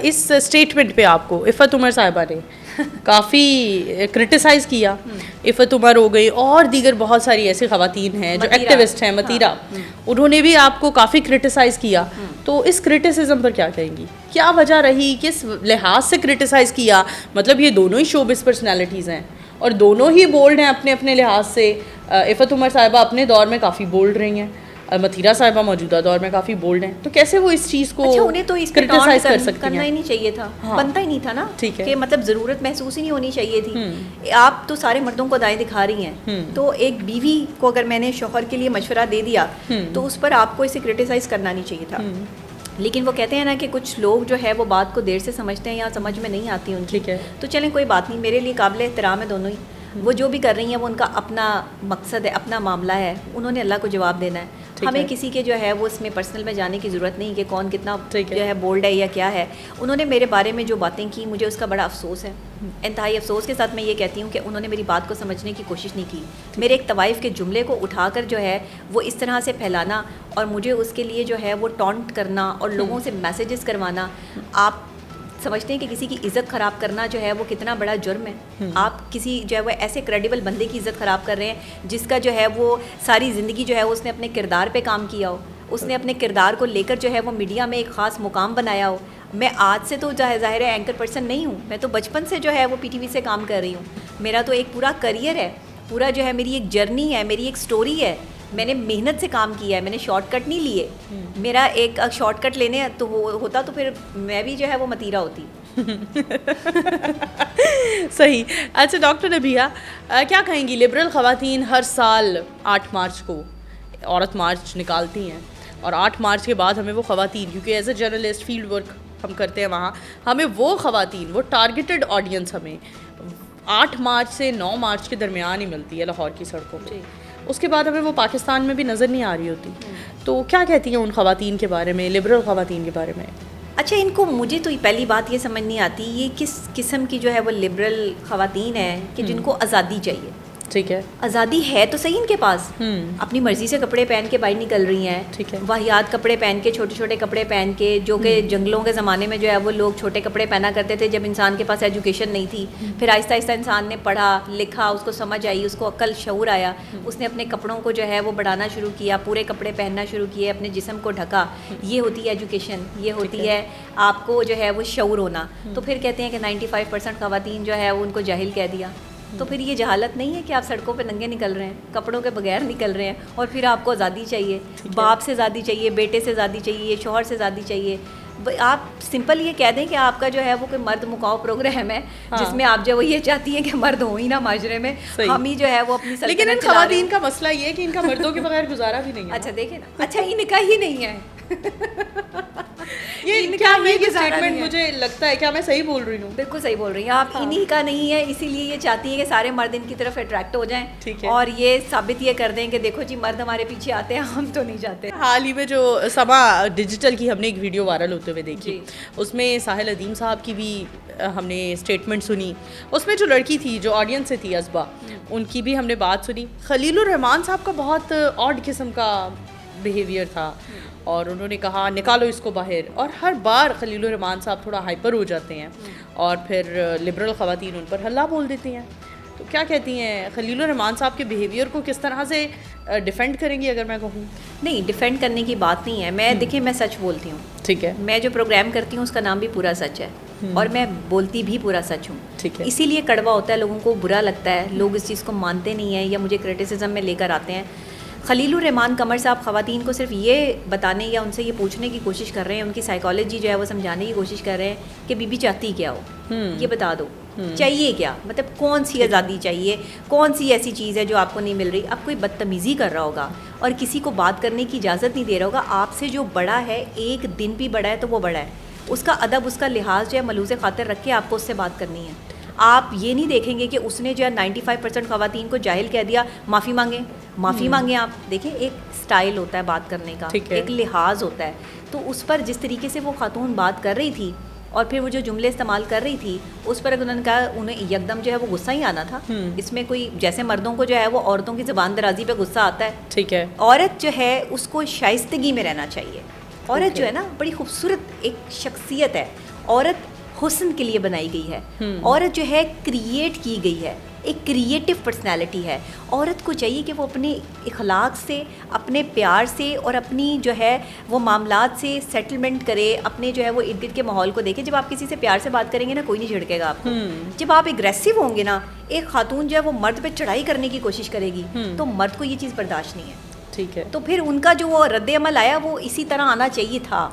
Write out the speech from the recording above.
اس statement پہ آپ کو عفت عمر صاحبہ نے کافی کرٹیسائز کیا. عفت عمر ہو گئی اور دیگر بہت ساری ایسی خواتین ہیں جو ایکٹیوسٹ ہیں, متیرہ, انہوں نے بھی آپ کو کافی کرٹیسائز کیا. تو اس کرٹیسزم پر کیا کہیں گی؟ کیا وجہ رہی, کس لحاظ سے کرٹیسائز کیا؟ مطلب یہ دونوں ہی شوبز پرسنالٹیز ہیں اور دونوں ہی بولڈ ہیں اپنے اپنے لحاظ سے. عفت عمر صاحبہ اپنے دور میں کافی بولڈ رہی ہیں, متیرہ صاحبہ موجودہ دور میں کافی بولڈ ہیں, تو کیسے وہ اس چیز کو انہیں تو اس کرٹیسائز کر سکتی ہیں؟ کرنا ہی نہیں چاہیے تھا, بنتا ہی نہیں تھا نا, کہ مطلب ضرورت محسوس ہی نہیں ہونی چاہیے تھی. آپ تو سارے مردوں کو دائیں دکھا رہی ہیں, تو ایک بیوی کو اگر میں نے شوہر کے لیے مشورہ دے دیا تو اس پر آپ کو اسے کرٹیسائز کرنا نہیں چاہیے تھا. لیکن وہ کہتے ہیں نا کہ کچھ لوگ جو ہے وہ بات کو دیر سے سمجھتے ہیں یا سمجھ میں نہیں آتی ان کی. تو چلیں کوئی بات نہیں, میرے لیے قابل احترام ہے دونوں ہی. وہ جو بھی کر رہی ہیں وہ ان کا اپنا مقصد ہے, اپنا معاملہ ہے, انہوں نے اللہ کو جواب دینا ہے. ہمیں کسی کے جو ہے وہ اس میں پرسنل میں جانے کی ضرورت نہیں کہ کون کتنا جو ہے بولڈ ہے یا کیا ہے. انہوں نے میرے بارے میں جو باتیں کی مجھے اس کا بڑا افسوس ہے. انتہائی افسوس کے ساتھ میں یہ کہتی ہوں کہ انہوں نے میری بات کو سمجھنے کی کوشش نہیں کی. میرے ایک طوائف کے جملے کو اٹھا کر جو ہے وہ اس طرح سے پھیلانا اور مجھے اس کے لیے جو ہے وہ ٹونٹ کرنا اور لوگوں سے میسیجز کروانا. آپ سمجھتے ہیں کہ کسی کی عزت خراب کرنا جو ہے وہ کتنا بڑا جرم ہے؟ آپ کسی جو ہے وہ ایسے کریڈیبل بندے کی عزت خراب کر رہے ہیں جس کا جو ہے وہ ساری زندگی جو ہے اس نے اپنے کردار پہ کام کیا ہو, اس نے اپنے کردار کو لے کر جو ہے وہ میڈیا میں ایک خاص مقام بنایا ہو. میں آج سے تو ظاہر ہے اینکر پرسن نہیں ہوں, میں تو بچپن سے جو ہے وہ پی ٹی وی سے کام کر رہی ہوں. میرا تو ایک پورا کریئر ہے, پورا جو ہے میری ایک جرنی ہے, میری ایک سٹوری ہے. میں نے محنت سے کام کیا ہے, میں نے شارٹ کٹ نہیں لیے. میرا ایک شارٹ کٹ لینے تو ہوتا تو پھر میں بھی جو ہے وہ متیرہ ہوتی. صحیح. اچھا ڈاکٹر نبیہ, کیا کہیں گی؟ لبرل خواتین ہر سال 8 مارچ کو عورت مارچ نکالتی ہیں, اور 8 مارچ کے بعد ہمیں وہ خواتین, کیونکہ as a journalist field work ہم کرتے ہیں وہاں, ہمیں وہ خواتین, وہ ٹارگیٹڈ آڈینس ہمیں 8 مارچ سے 9 مارچ کے درمیان ہی ملتی ہے لاہور کی سڑکوں پہ. اس کے بعد ہمیں وہ پاکستان میں بھی نظر نہیں آ رہی ہوتی. تو کیا کہتی ہیں ان خواتین کے بارے میں, لبرل خواتین کے بارے میں؟ اچھا, ان کو مجھے تو پہلی بات یہ سمجھ نہیں آتی یہ کس قسم کی جو ہے وہ لبرل خواتین ہیں کہ جن کو آزادی چاہیے. ٹھیک ہے, آزادی ہے تو صحیح ان کے پاس, اپنی مرضی سے کپڑے پہن کے باہر نکل رہی ہیں. ٹھیک ہے, واہیات کپڑے پہن کے, چھوٹے چھوٹے کپڑے پہن کے, جو کہ جنگلوں کے زمانے میں جو ہے وہ لوگ چھوٹے کپڑے پہنا کرتے تھے جب انسان کے پاس ایجوکیشن نہیں تھی. پھر آہستہ آہستہ انسان نے پڑھا لکھا, اس کو سمجھ آئی, اس کو عقل شعور آیا, اس نے اپنے کپڑوں کو جو ہے وہ بڑھانا شروع کیا, پورے کپڑے پہننا شروع کیے, اپنے جسم کو ڈھکا. یہ ہوتی ہے ایجوکیشن, یہ ہوتی ہے آپ کو جو ہے وہ شعور ہونا. تو پھر کہتے ہیں کہ 95% خواتین جو ہے وہ ان کو جاہل کہہ دیا. تو پھر یہ جہالت نہیں ہے کہ آپ سڑکوں پہ ننگے نکل رہے ہیں, کپڑوں کے بغیر نکل رہے ہیں, اور پھر آپ کو آزادی چاہیے, باپ سے آزادی چاہیے, بیٹے سے آزادی چاہیے, شوہر سے آزادی چاہیے. آپ سمپل یہ کہہ دیں کہ آپ کا جو ہے وہ کوئی مرد مکاؤ پروگرام ہے جس میں آپ جو وہ یہ چاہتی ہیں کہ مرد ہو ہی نا معاشرے میں, ہم ہی جو ہے وہ اپنی لیکن ان خواتین کا مسئلہ یہ ہے کہ ان کا مردوں کے بغیر گزارا بھی نہیں ہے. اچھا دیکھیں نا, اچھا ان کا ہی نہیں ہے یہ کیا یہ اسٹیٹمنٹ مجھے لگتا ہے, کیا میں صحیح بول رہی ہوں؟ بالکل صحیح بول رہی ہیں آپ. انہی کا نہیں ہے, اسی لیے یہ چاہتی ہے کہ سارے مرد ان کی طرف اٹریکٹ ہو جائیں اور یہ ثابت یہ کر دیں کہ دیکھو جی مرد ہمارے پیچھے آتے ہیں, ہم تو نہیں جاتے. حال ہی میں جو سما ڈیجیٹل کی ہم نے ایک ویڈیو وائرل ہوتے ہوئے دیکھی, اس میں ساحل ادیم صاحب کی بھی ہم نے اسٹیٹمنٹ سنی. اس میں جو لڑکی تھی جو آڈینس سے تھی, ازبا, ان کی بھی ہم نے بات سنی. خلیل الرحمان صاحب کا بہت آڈ قسم کا بیہیویئر تھا, اور انہوں نے کہا نکالو اس کو باہر, اور ہر بار خلیل الرحمان صاحب تھوڑا ہائپر ہو جاتے ہیں اور پھر لبرل خواتین ان پر ہلا بول دیتی ہیں. تو کیا کہتی ہیں خلیل الرحمان صاحب کے بیہیویئر کو کس طرح سے ڈیفینڈ کریں گی اگر میں کہوں؟ نہیں, ڈیفینڈ کرنے کی بات نہیں ہے. میں دیکھیں میں سچ بولتی ہوں. ٹھیک ہے, میں جو پروگرام کرتی ہوں اس کا نام بھی پورا سچ ہے, اور میں بولتی بھی پورا سچ ہوں. ٹھیک ہے, اسی لیے کڑوا ہوتا ہے, لوگوں کو برا لگتا ہے, لوگ اس چیز کو مانتے نہیں ہیں یا مجھے کرٹیسزم میں لے کر آتے ہیں. خلیل الرحمان قمر صاحب خواتین کو صرف یہ بتانے یا ان سے یہ پوچھنے کی کوشش کر رہے ہیں, ان کی سائیکالوجی جو ہے وہ سمجھانے کی کوشش کر رہے ہیں کہ بی بی چاہتی کیا ہو, یہ بتا دو, چاہیے کیا, مطلب کون سی آزادی چاہیے, کون سی ایسی چیز ہے جو آپ کو نہیں مل رہی. اب کوئی بدتمیزی کر رہا ہوگا اور کسی کو بات کرنے کی اجازت نہیں دے رہا ہوگا, آپ سے جو بڑا ہے, ایک دن بھی بڑا ہے تو وہ بڑا ہے, اس کا ادب, اس کا لحاظ جو ہے ملوث خاطر رکھ کے آپ کو اس سے بات کرنی ہے. آپ یہ نہیں دیکھیں گے کہ اس نے جو ہے 95% خواتین کو جاہل کہہ دیا, معافی مانگیں. آپ دیکھیں ایک سٹائل ہوتا ہے بات کرنے کا, ایک لحاظ ہوتا ہے. تو اس پر جس طریقے سے وہ خاتون بات کر رہی تھی اور پھر وہ جو جملے استعمال کر رہی تھی اس پر انہوں نے کہا انہیں یکدم جو ہے وہ غصہ ہی آنا تھا. اس میں کوئی جیسے مردوں کو جو ہے وہ عورتوں کی زبان درازی پہ غصہ آتا ہے, ٹھیک ہے, عورت جو ہے اس کو شائستگی میں رہنا چاہیے. عورت جو ہے نا بڑی خوبصورت ایک شخصیت ہے. عورت حسن کے لیے بنائی گئی ہے. عورت جو ہے کریٹ کی گئی ہے, ایک کریٹیو پرسنالٹی ہے. عورت کو چاہیے کہ وہ اپنے اخلاق سے, اپنے پیار سے اور اپنی جو ہے وہ معاملات سے سیٹلمنٹ کرے, اپنے جو ہے وہ ارد گرد کے ماحول کو دیکھے. جب آپ کسی سے پیار سے بات کریں گے نا, کوئی نہیں جھڑکے گا آپ کو. جب آپ اگریسو ہوں گے نا, ایک خاتون جو ہے وہ مرد پہ چڑھائی کرنے کی کوشش کرے گی, تو مرد کو یہ چیز برداشت نہیں ہے. ٹھیک ہے. تو پھر ان کا جو وہ رد عمل آیا وہ اسی طرح آنا چاہیے تھا.